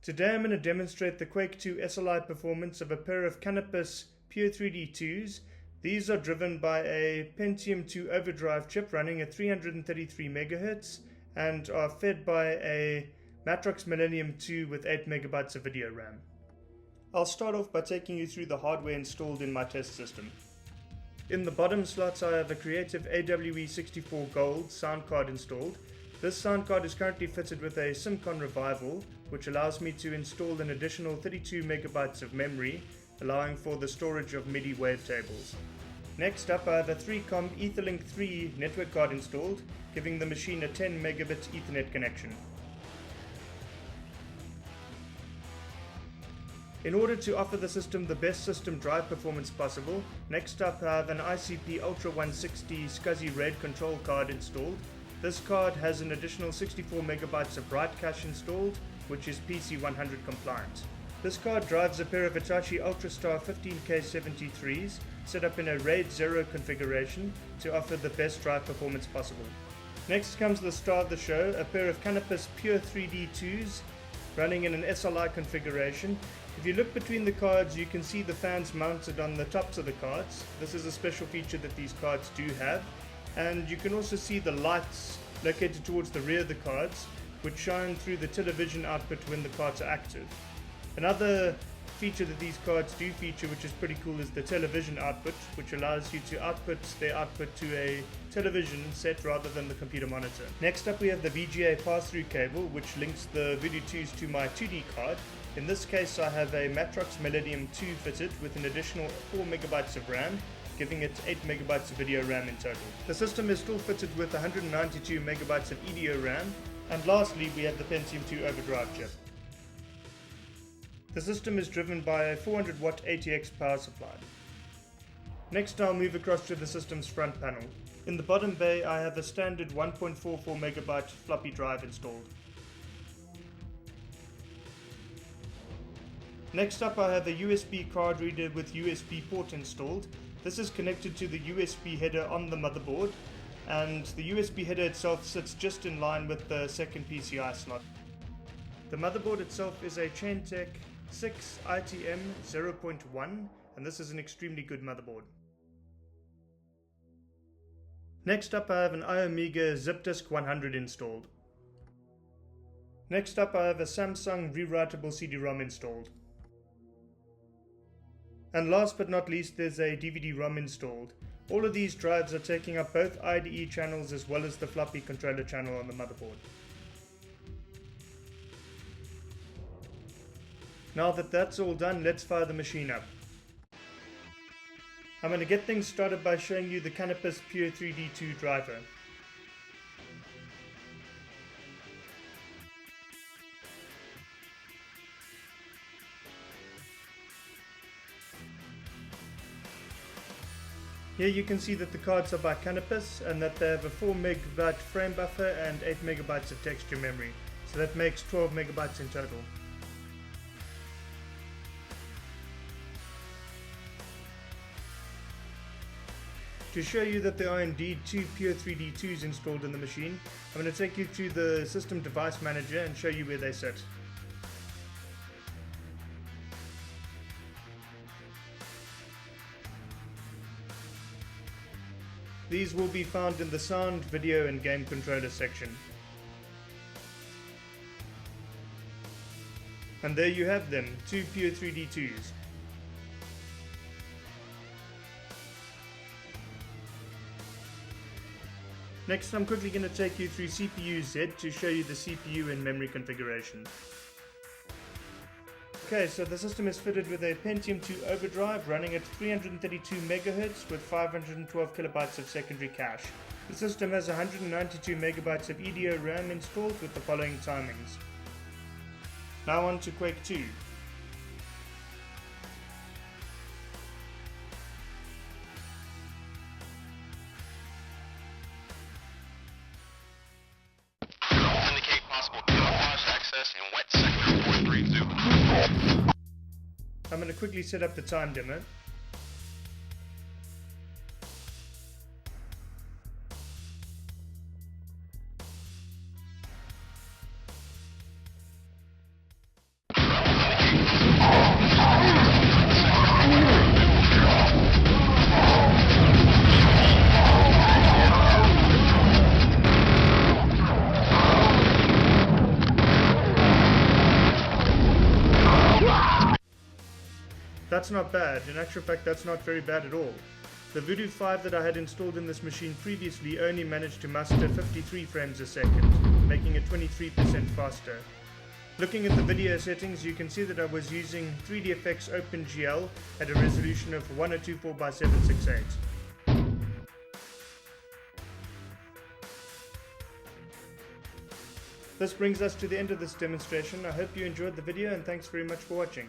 Today I'm going to demonstrate the Quake 2 SLI performance of a pair of Canopus Pure 3D 2s. These are driven by a Pentium 2 overdrive chip running at 333 MHz and are fed by a Matrox Millennium 2 with 8 MB of video RAM. I'll start off by taking you through the hardware installed in my test system. In the bottom slots I have a Creative AWE64 Gold sound card installed. This sound card is currently fitted with a SimCon Revival, which allows me to install an additional 32 MB of memory, allowing for the storage of MIDI wavetables. Next up I have a 3Com Etherlink 3 network card installed, giving the machine a 10 megabit Ethernet connection. In order to offer the system the best system drive performance possible, next up I have an ICP Ultra 160 SCSI RAID control card installed. This card has an additional 64 MB of write cache installed, which is PC 100 compliant. This card drives a pair of Hitachi Ultrastar 15K73s set up in a RAID 0 configuration to offer the best drive performance possible. Next comes the star of the show, a pair of Canopus Pure 3D 2s running in an SLI configuration. If you look between the cards, you can see the fans mounted on the tops of the cards. This is a special feature that these cards do have. And you can also see the lights located towards the rear of the cards, which shine through the television output when the cards are active. Another feature that these cards do feature, which is pretty cool, is the television output, which allows you to output their output to a television set rather than the computer monitor. Next up we have the VGA pass-through cable, which links the Voodoo2s to my 2D card. In this case I have a Matrox Millennium 2 fitted with an additional 4 MB of RAM, giving it 8 MB of video RAM in total. The system is still fitted with 192 MB of EDO RAM, and lastly we have the Pentium 2 overdrive chip. The system is driven by a 400 watt ATX power supply. Next I'll move across to the system's front panel. In the bottom bay I have a standard 1.44 MB floppy drive installed. Next up I have a USB card reader with USB port installed. This is connected to the USB header on the motherboard, and the USB header itself sits just in line with the second PCI slot. The motherboard itself is a Chaintech 6 ITM 0.1, and this is an extremely good motherboard. Next up I have an iOmega ZipDisk 100 installed. Next up I have a Samsung rewritable CD-ROM installed. And last but not least, there's a DVD-ROM installed. All of these drives are taking up both IDE channels as well as the floppy controller channel on the motherboard. Now that that's all done, let's fire the machine up. I'm going to get things started by showing you the Canopus Pure 3D 2 driver. Here you can see that the cards are by Canopus and that they have a 4 MB frame buffer and 8 MB of texture memory, so that makes 12 MB in total. To show you that there are indeed two Pure 3D 2s installed in the machine, I'm going to take you through the System Device Manager and show you where they sit. These will be found in the sound, video and game controller section. And there you have them, two Pure 3D 2s. Next I'm quickly going to take you through CPU Z to show you the CPU and memory configuration. Okay, so the system is fitted with a Pentium 2 overdrive running at 332 MHz with 512 KB of secondary cache. The system has 192 MB of EDO RAM installed with the following timings. Now on to Quake 2. Indicate possible camouflage access in wet sector 432. I'm going to quickly set up the time demo. that's not bad. In actual fact, that's not very bad at all. The Voodoo 5 that I had installed in this machine previously only managed to muster 53 frames a second, making it 23% faster. Looking at the video settings, you can see that I was using 3dfx OpenGL at a resolution of 1024x768. This brings us to the end of this demonstration. I hope you enjoyed the video and thanks very much for watching.